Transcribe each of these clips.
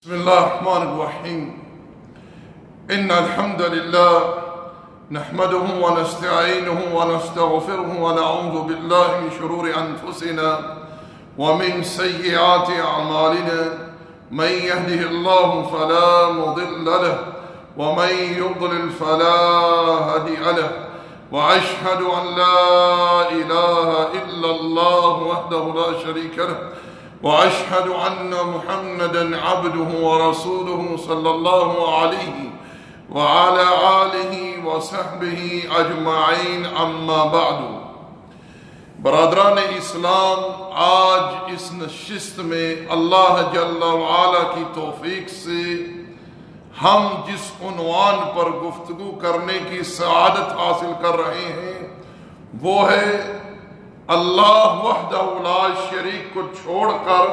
بسم الله الرحمن الرحيم إن الحمد لله نحمده ونستعينه ونستغفره ونعوذ بالله من شرور أنفسنا ومن سيئات أعمالنا من يهده الله فلا مضل له ومن يضلل فلا هادي له وأشهد أن لا إله إلا الله وحده لا شريك له وأشهد أن محمدًا عبده ورسوله صلى الله عليه وعلى آله وصحبه أجمعين أما بعد برادران اسلام، آج اس نشست میں اللہ جل وعلا کی توفیق سے ہم جس عنوان پر گفتگو کرنے کی سعادت حاصل کر رہے ہیں وہ ہے اللہ وحدہ لا شریک کو چھوڑ کر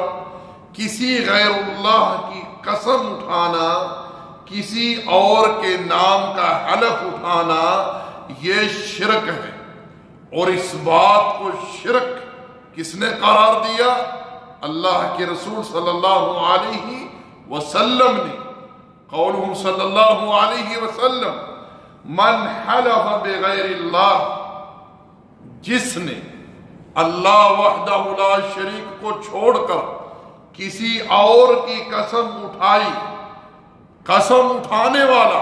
کسی غیر اللہ کی قسم اٹھانا، کسی اور کے نام کا حلف اٹھانا، یہ شرک ہے۔ اور اس بات کو شرک کس نے قرار دیا؟ اللہ کے رسول صلی اللہ علیہ وسلم نے۔ قولہ صلی اللہ علیہ وسلم من حلف بغیر اللہ، جس نے اللہ وحدہ لا شریک کو چھوڑ کر کسی اور کی قسم اٹھائی، قسم اٹھانے والا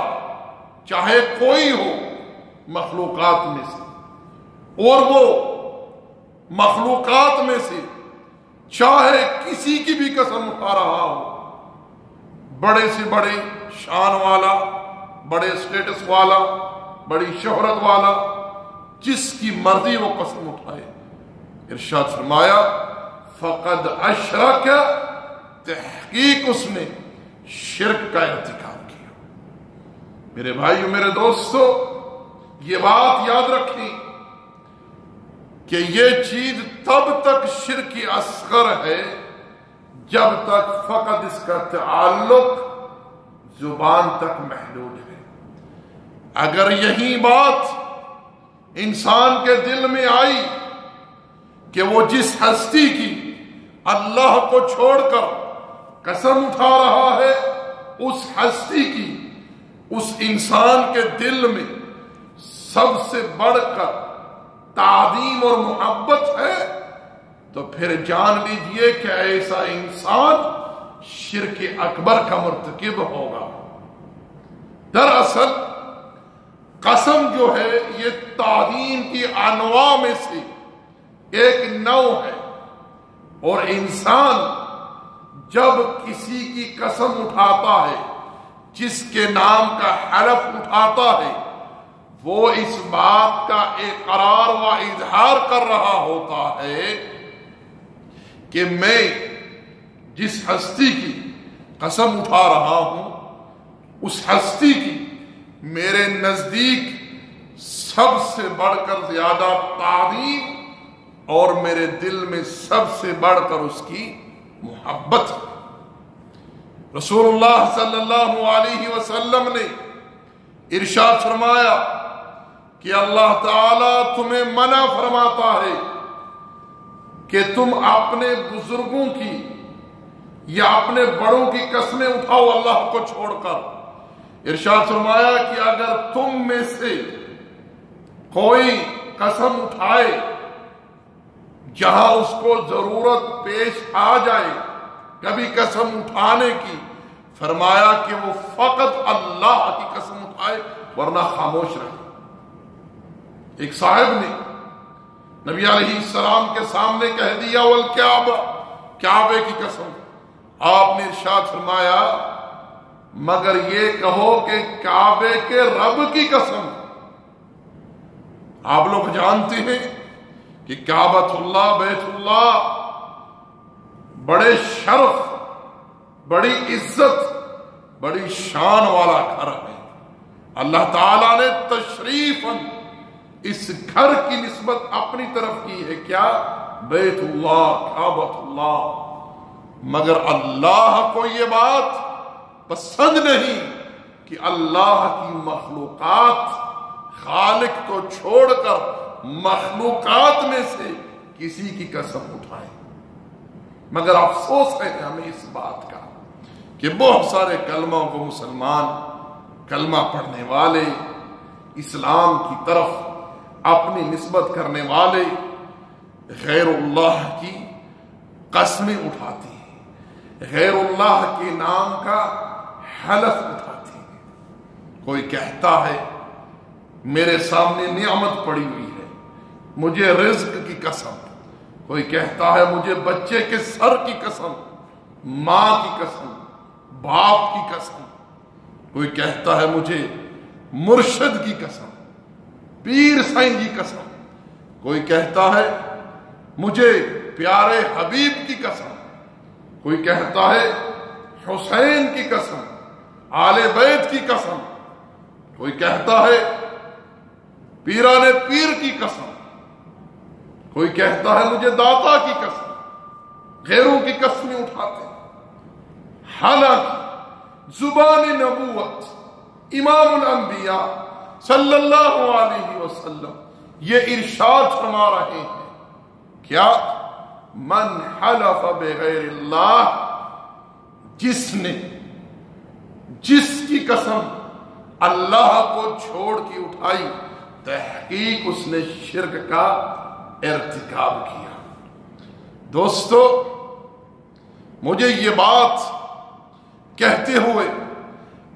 چاہے کوئی ہو مخلوقات میں سے، اور وہ مخلوقات میں سے چاہے کسی کی بھی قسم اٹھا رہا ہو، بڑے سے بڑے شان والا، بڑے سٹیٹس والا، بڑی شہرت والا، جس کی مرضی وہ قسم اٹھائے، ارشاد فرمایا فقد اشرک، تحقیق اس نے شرک کا ارتکاب کیا۔ میرے بھائیو، میرے دوستو، یہ بات یاد رکھیں کہ یہ چیز تب تک شرک اصغر ہے جب تک فقط اس کا تعلق زبان تک محدود ہے۔ اگر یہی بات انسان کے دل میں آئی کہ وہ جس ہستی کی اللہ کو چھوڑ کر قسم اٹھا رہا ہے، اس ہستی کی اس انسان کے دل میں سب سے بڑھ کر تعظیم اور محبت ہے، تو پھر جان لیجئے کہ ایسا انسان شرک اکبر کا مرتکب ہوگا۔ دراصل قسم جو ہے یہ تعظیم کی انواع میں سے ایک نوع ہے، اور انسان جب کسی کی قسم اٹھاتا ہے، جس کے نام کا حلف اٹھاتا ہے، وہ اس بات کا اقرار و اظہار کر رہا ہوتا ہے کہ میں جس ہستی کی قسم اٹھا رہا ہوں، اس ہستی کی میرے نزدیک سب سے بڑھ کر زیادہ تعظیم اور میرے دل میں سب سے بڑھ کر اس کی محبت ہے۔ رسول اللہ صلی اللہ علیہ وسلم نے ارشاد فرمایا کہ اللہ تعالیٰ تمہیں منع فرماتا ہے کہ تم اپنے بزرگوں کی یا اپنے بڑوں کی قسمیں اٹھاؤ اللہ کو چھوڑ کر۔ ارشاد فرمایا کہ اگر تم میں سے کوئی قسم اٹھائے جہاں اس کو ضرورت پیش آ جائے کبھی قسم اٹھانے کی، فرمایا کہ وہ فقط اللہ کی قسم اٹھائے ورنہ خاموش رہے۔ ایک صاحب نے نبی علیہ السلام کے سامنے کہہ دیا والکعبہ، کعبے کی قسم۔ آپ نے ارشاد فرمایا مگر یہ کہو کہ کعبے کے رب کی قسم۔ آپ لوگ جانتے ہیں کہ کعبۃ اللہ، بیت اللہ بڑے شرف، بڑی عزت، بڑی شان والا گھر ہے۔ اللہ تعالیٰ نے تشریفاً اس گھر کی نسبت اپنی طرف کی ہے، کیا؟ بیت اللہ، کعبۃ اللہ۔ مگر اللہ کو یہ بات پسند نہیں کہ اللہ کی مخلوقات خالق کو چھوڑ کر مخلوقات میں سے کسی کی قسم اٹھائیں۔ مگر افسوس ہے ہمیں اس بات کا کہ بہت سارے کلموں کو مسلمان، کلمہ پڑھنے والے، اسلام کی طرف اپنی نسبت کرنے والے غیر اللہ کی قسمیں اٹھاتے ہیں، غیر اللہ کے نام کا حلف اٹھاتے ہیں۔ کوئی کہتا ہے میرے سامنے نعمت پڑی ہوئی ہے، مجھے رزق کی قسم، کوئی کہتا ہے مجھے بچے کے سر کی قسم، ماں کی قسم، باپ کی قسم، کوئی کہتا ہے مجھے مرشد کی قسم، پیر سائیں کی قسم، کوئی کہتا ہے مجھے پیارے حبیب کی قسم، کوئی کہتا ہے حسین کی قسم، آل بیت کی قسم، کوئی کہتا ہے پیران پیر کی قسم، کوئی کہتا ہے مجھے داتا کی قسم، غیروں کی قسمیں اٹھاتے ہیں۔ حالانکہ زبان نبوت امام الانبیاء صلی اللہ علیہ وسلم یہ ارشاد فرما رہے ہیں، کیا؟ من حلف بغیر اللہ، جس کی قسم اللہ کو چھوڑ کے اٹھائی، تحقیق اس نے شرک کا ارتکاب کیا۔ دوستو، مجھے یہ بات کہتے ہوئے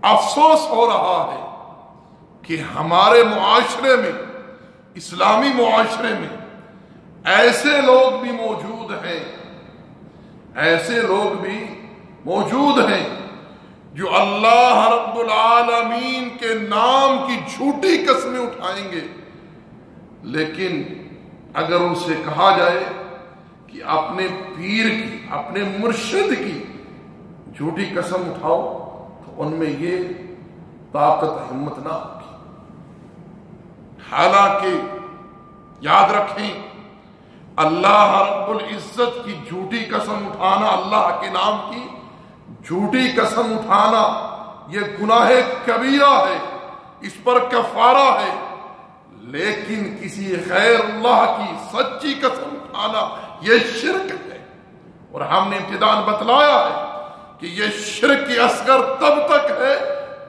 افسوس ہو رہا ہے کہ ہمارے معاشرے میں، اسلامی معاشرے میں ایسے لوگ بھی موجود ہیں، ایسے لوگ بھی موجود ہیں جو اللہ رب العالمین کے نام کی جھوٹی قسمیں اٹھائیں گے، لیکن اگر ان سے کہا جائے کہ اپنے پیر کی، اپنے مرشد کی جھوٹی قسم اٹھاؤ، تو ان میں یہ طاقت ہمت نہ ہوگی۔ حالانکہ یاد رکھیں، اللہ رب العزت کی جھوٹی قسم اٹھانا، اللہ کے نام کی جھوٹی قسم اٹھانا، یہ گناہ کبیرہ ہے، اس پر کفارہ ہے، لیکن کسی غیر اللہ کی سچی قسم اٹھانا یہ شرک ہے۔ اور ہم نے ابتداءً بتلایا ہے کہ یہ شرک اصغر تب تک ہے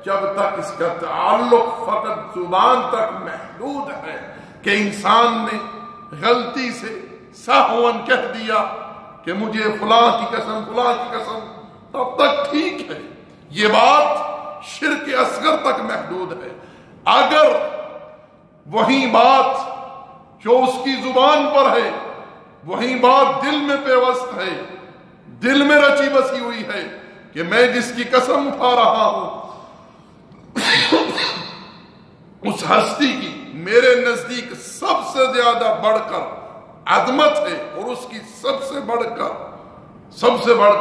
جب تک اس کا تعلق فقط زبان تک محدود ہے، کہ انسان نے غلطی سے سہواً کہہ دیا کہ مجھے فلاں کی قسم، فلاں کی قسم، تب تک ٹھیک ہے، یہ بات شرک اصغر تک محدود ہے۔ اگر وہی بات جو اس کی زبان پر ہے، وہی بات دل میں پیوست ہے، دل میں رچی بسی ہوئی ہے کہ میں جس کی قسم اٹھا رہا ہوں اس ہستی کی میرے نزدیک سب سے زیادہ بڑھ کر عظمت ہے، اور اس کی سب سے بڑھ کر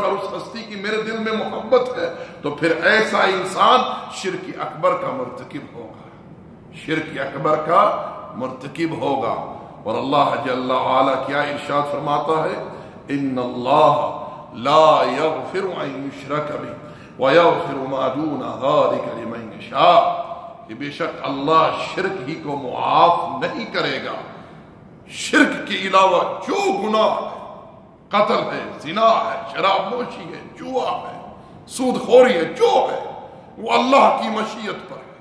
اس ہستی کی میرے دل میں محبت ہے، تو پھر ایسا انسان شرک اکبر کا مرتکب ہوگا، شرک اکبر کا مرتکب ہوگا۔ اور اللہ جل وعلا کیا ارشاد فرماتا ہے، ان اللہ لا یغفر ان یشرک بہ ویغفر ما دون ذلک لمن یشاء، کہ بے شک اللہ شرک ہی کو معاف نہیں کرے گا، شرک کے علاوہ جو گناہ ہے، قتل ہے، زنا ہے، شراب نوشی ہے، جوا ہے، سود خوری ہے، جو ہے وہ اللہ کی مشیت پر ہے،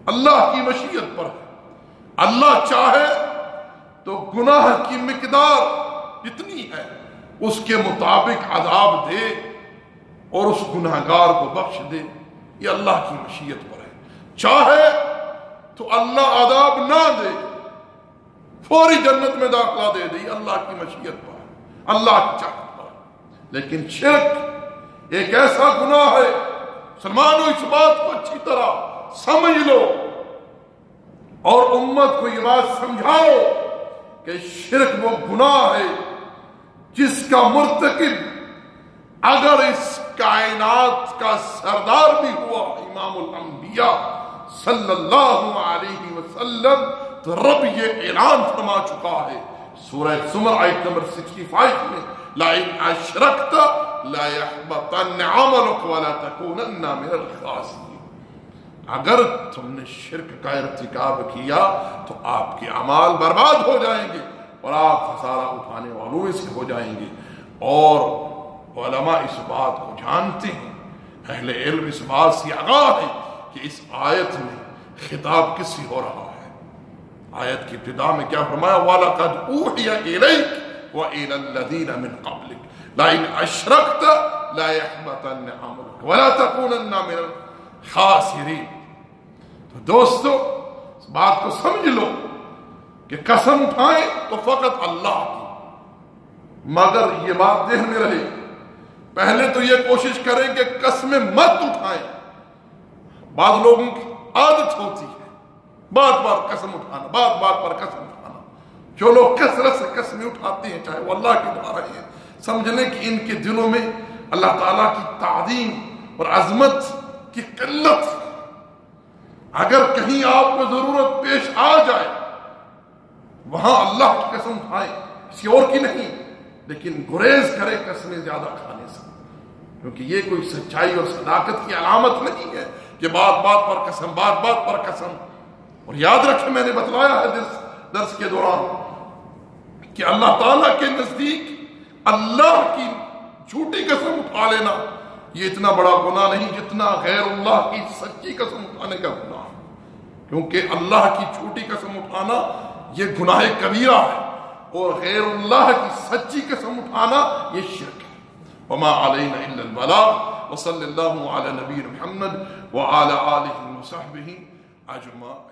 اللہ کی مشیت پر ہے۔ اللہ چاہے تو گناہ کی مقدار جتنی ہے اس کے مطابق عذاب دے اور اس گناہگار کو بخش دے، یہ اللہ کی مشیت پر ہے۔ چاہے تو اللہ عذاب نہ دے، فوری جنت میں داخلہ دے دے، یہ اللہ کی مشیت پر ہے، اللہ کی چاہت پر ہے۔ لیکن شرک ایک ایسا گناہ ہے، مسلمانوں اس بات کو اچھی طرح سمجھ لو اور امت کو یہ بات سمجھاؤ کہ شرک وہ گناہ ہے جس کا مرتکب اگر اس کائنات کا سردار بھی ہوا امام الانبیاء صلی اللہ علیہ وسلم، تو رب یہ اعلان فرما چکا ہے سورہ زمر آیت نمبر 65 میں، لَإِنْ أَشْرَكْتَ لَيَحْبَطَنَّ عَمَلُكَ وَلَا تَكُونَنَّ مِنَ الْخَاسِرِينَ، اگر تم نے شرک کا ارتکاب کیا تو آپ کے اعمال برباد ہو جائیں گے اور آپ خسارہ اٹھانے والوں اس کے ہو جائیں گے۔ اور علماء اس بات کو جانتے ہیں اہل علم اس بات سے آگاہ ہے کہ اس آیت میں خطاب کس سے ہو رہا ہے۔ آیت کی ابتدا میں کیا فرمایا؟ وَلَقَدْ أُوحِيَ إِلَيْكَ وَإِلَى الَّذِينَ مِنْ قَبْلِكَ لَئِنْ أَشْرَكْتَ لَيَحْبَطَنَّ عَمَلُكَ وَلَا تَكُونَنَّ مِنَ الْخَاسِرِينَ۔ تو دوستو اس بات کو سمجھ لو کہ قسم اٹھائیں تو فقط اللہ کی، مگر یہ بات ذہن میں رہے پہلے تو یہ کوشش کریں کہ قسمیں مت اٹھائیں۔ بعض لوگوں کی عادت ہوتی ہے بار بار قسم اٹھانا، بار پر قسم اٹھانا۔ جو لوگ کثرت سے قسمیں اٹھاتے ہیں چاہے وہ اللہ کی اٹھا رہے ہیں، سمجھ لیں کہ ان کے دلوں میں اللہ تعالیٰ کی تعظیم اور عظمت کی قلت ہے۔ اگر کہیں آپ کو ضرورت پیش آ جائے وہاں اللہ کی قسم اٹھائیں، کسی اور کی نہیں، لیکن گریز کرے قسمیں زیادہ کھانے سے، کیونکہ یہ کوئی سچائی اور صداقت کی علامت نہیں ہے کہ بات پر قسم، بات پر قسم۔ اور یاد رکھیں میں نے بتلایا ہے درس کے دوران کہ اللہ تعالیٰ کے نزدیک اللہ کی جھوٹی قسم اٹھا لینا یہ اتنا بڑا گناہ نہیں جتنا غیر اللہ کی سچی قسم اٹھانے کا گناہ ہے، کیونکہ اللہ کی جھوٹی قسم اٹھانا یہ گناہ کبیرہ ہے، اور غیر اللہ کی سچی قسم اٹھانا یہ شرک ہے۔ وما علینا الا البلاغ وصلی اللہ علی نبی محمد وعلی آلہ وصحبہ اجمعین۔